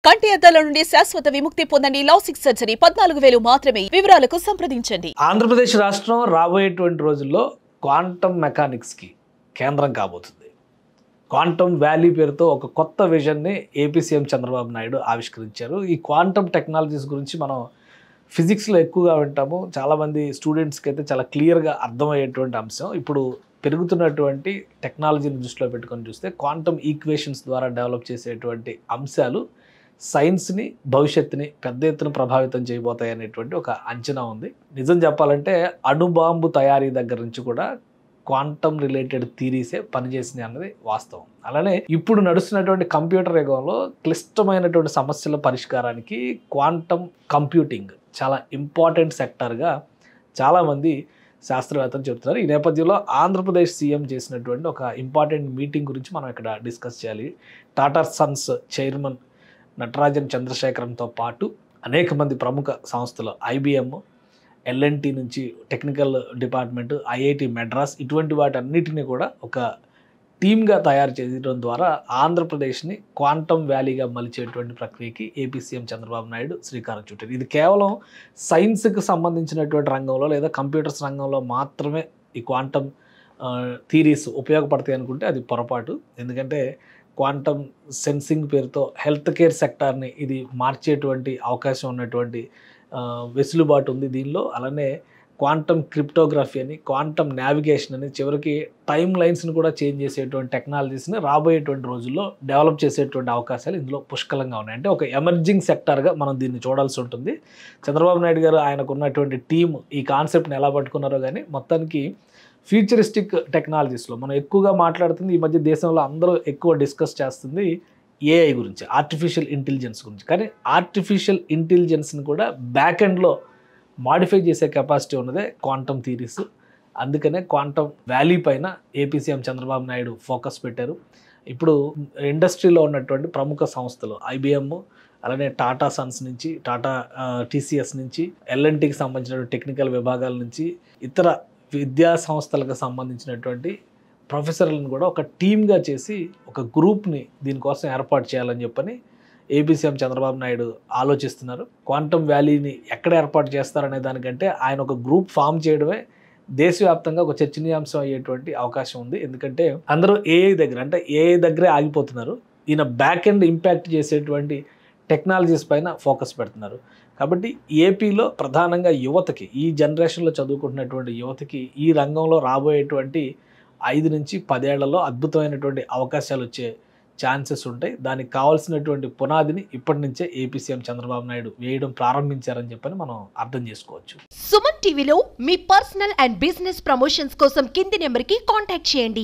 కంటి అద్దాల నుండి శాశ్వత విముక్తి పొందండి. లాసిక్ సర్జరీ 14,000 మాత్రమే. వివరాలకు సంప్రదించండి. ఆంధ్రప్రదేశ్ రాష్ట్రం రాబోయేటువంటి రోజుల్లో క్వాంటమ్ మెకానిక్స్ కి కేంద్రం కాబోతుంది. క్వాంటమ్ వ్యాలీ పేరుతో ఒక కొత్త విజన్ని ఏపీ సీఎం చంద్రబాబు నాయుడు ఆవిష్కరించారు. ఈ క్వాంటమ్ టెక్నాలజీస్ గురించి మనం ఫిజిక్స్లో ఎక్కువగా వింటాము. చాలామంది స్టూడెంట్స్కి అయితే చాలా క్లియర్గా అర్థమయ్యేటువంటి అంశం. ఇప్పుడు పెరుగుతున్నటువంటి టెక్నాలజీని దృష్టిలో పెట్టుకొని చూస్తే క్వాంటమ్ ఈక్వేషన్స్ ద్వారా డెవలప్ చేసేటువంటి అంశాలు సైన్స్ని, భవిష్యత్తుని పెద్ద ఎత్తున ప్రభావితం చేయబోతాయి అనేటువంటి ఒక అంచనా ఉంది. నిజం చెప్పాలంటే అణుబాంబు తయారీ దగ్గర నుంచి కూడా క్వాంటమ్ రిలేటెడ్ థీరీసే పనిచేసింది అన్నది వాస్తవం. అలానే ఇప్పుడు నడుస్తున్నటువంటి కంప్యూటర్ యుగంలో క్లిష్టమైనటువంటి సమస్యల పరిష్కారానికి క్వాంటమ్ కంప్యూటింగ్ చాలా ఇంపార్టెంట్ సెక్టర్గా చాలామంది శాస్త్రవేత్తలు చెప్తున్నారు. ఈ నేపథ్యంలో ఆంధ్రప్రదేశ్ సీఎం చేసినటువంటి ఒక ఇంపార్టెంట్ మీటింగ్ గురించి మనం ఇక్కడ డిస్కస్ చేయాలి. టాటా సన్స్ చైర్మన్ నటరాజన్ చంద్రశేఖరన్తో పాటు అనేక మంది ప్రముఖ సంస్థలు ఐబిఎం, ఎల్ఎన్టీ నుంచి టెక్నికల్ డిపార్ట్మెంట్, ఐఐటి మెడ్రాస్ ఇటువంటి వాటన్నిటిని కూడా ఒక టీమ్గా తయారు చేయడం ద్వారా ఆంధ్రప్రదేశ్ని క్వాంటమ్ వ్యాలీగా మలిచేటువంటి ప్రక్రియకి ఏపీ సీఎం చంద్రబాబు నాయుడు శ్రీకారం చుట్టారు. ఇది కేవలం సైన్స్కి సంబంధించినటువంటి రంగంలో లేదా కంప్యూటర్స్ రంగంలో మాత్రమే ఈ క్వాంటమ్ థీరీస్ ఉపయోగపడతాయి అనుకుంటే అది పొరపాటు. ఎందుకంటే క్వాంటమ్ సెన్సింగ్ పేరుతో హెల్త్ కేర్ సెక్టార్ని ఇది మార్చేటువంటి అవకాశం ఉన్నటువంటి వెసులుబాటు ఉంది దీనిలో. అలానే క్వాంటమ్ క్రిప్టోగ్రఫీ అని, క్వాంటమ్ నావిగేషన్ అని, చివరికి టైమ్ లైన్స్ని కూడా చేంజ్ చేసేటువంటి టెక్నాలజీస్ని రాబోయేటువంటి రోజుల్లో డెవలప్ చేసేటువంటి అవకాశాలు ఇందులో పుష్కలంగా ఉన్నాయి. అంటే ఒక ఎమర్జింగ్ సెక్టార్గా మనం దీన్ని చూడాల్సి ఉంటుంది. చంద్రబాబు నాయుడు గారు ఆయనకు ఉన్నటువంటి టీం ఈ కాన్సెప్ట్ని ఎలా పట్టుకున్నారో కానీ మొత్తానికి ఫ్యూచరిస్టిక్ టెక్నాలజీస్లో మనం ఎక్కువగా మాట్లాడుతుంది. ఈ మధ్య దేశంలో అందరూ ఎక్కువ డిస్కస్ చేస్తుంది ఏఐ గురించి, ఆర్టిఫిషియల్ ఇంటెలిజెన్స్ గురించి. కానీ ఆర్టిఫిషియల్ ఇంటెలిజెన్స్ని కూడా బ్యాక్ ఎండ్లో మాడిఫై చేసే కెపాసిటీ ఉన్నదే క్వాంటమ్ థీరీస్. అందుకనే క్వాంటమ్ వ్యాలీ పైన AP CM Chandrababu Naidu focus పెట్టారు. ఇప్పుడు ఇండస్ట్రీలో ఉన్నటువంటి ప్రముఖ సంస్థలు ఐబిఎం, అలానే టాటా సన్స్ నుంచి, టాటా టీసీఎస్ నుంచి, ఎల్ఎన్టీకి సంబంధించిన టెక్నికల్ విభాగాల నుంచి, ఇతర విద్యా సంస్థలకు సంబంధించినటువంటి ప్రొఫెసర్లను కూడా ఒక టీమ్గా చేసి ఒక గ్రూప్ని దీనికోసం ఏర్పాటు చేయాలని చెప్పని ఏపీ సీఎం చంద్రబాబు నాయుడు ఆలోచిస్తున్నారు. క్వాంటమ్ వ్యాలీని ఎక్కడ ఏర్పాటు చేస్తారనే దానికంటే ఆయన ఒక గ్రూప్ ఫామ్ చేయడమే దేశవ్యాప్తంగా ఒక చర్చనీయాంశం అయ్యేటువంటి అవకాశం ఉంది. ఎందుకంటే అందరూ ఏఐ దగ్గరే ఆగిపోతున్నారు. ఈయన బ్యాక్ ఎండ్ ఇంపాక్ట్ చేసేటువంటి టెక్నాలజీస్ పైన ఫోకస్ పెడుతున్నారు. కాబట్టి ఏపీలో ప్రధానంగా యువతకి, ఈ జనరేషన్లో చదువుకుంటున్నటువంటి యువతకి ఈ రంగంలో రాబోయేటువంటి 5 నుంచి 10 ఏళ్లలో అద్భుతమైనటువంటి అవకాశాలు వచ్చే ఛాన్సెస్ ఉంటాయి. దానికి కావాల్సినటువంటి పునాదిని ఇప్పటి నుంచే ఏపీ సీఎం చంద్రబాబు నాయుడు వేయడం ప్రారంభించారని చెప్పని మనం అర్థం చేసుకోవచ్చు. సుమన్ టీవీలో మీ పర్సనల్ అండ్ బిజినెస్ ప్రమోషన్స్ కోసం కింది నెంబర్కి కాంటాక్ట్ చేయండి.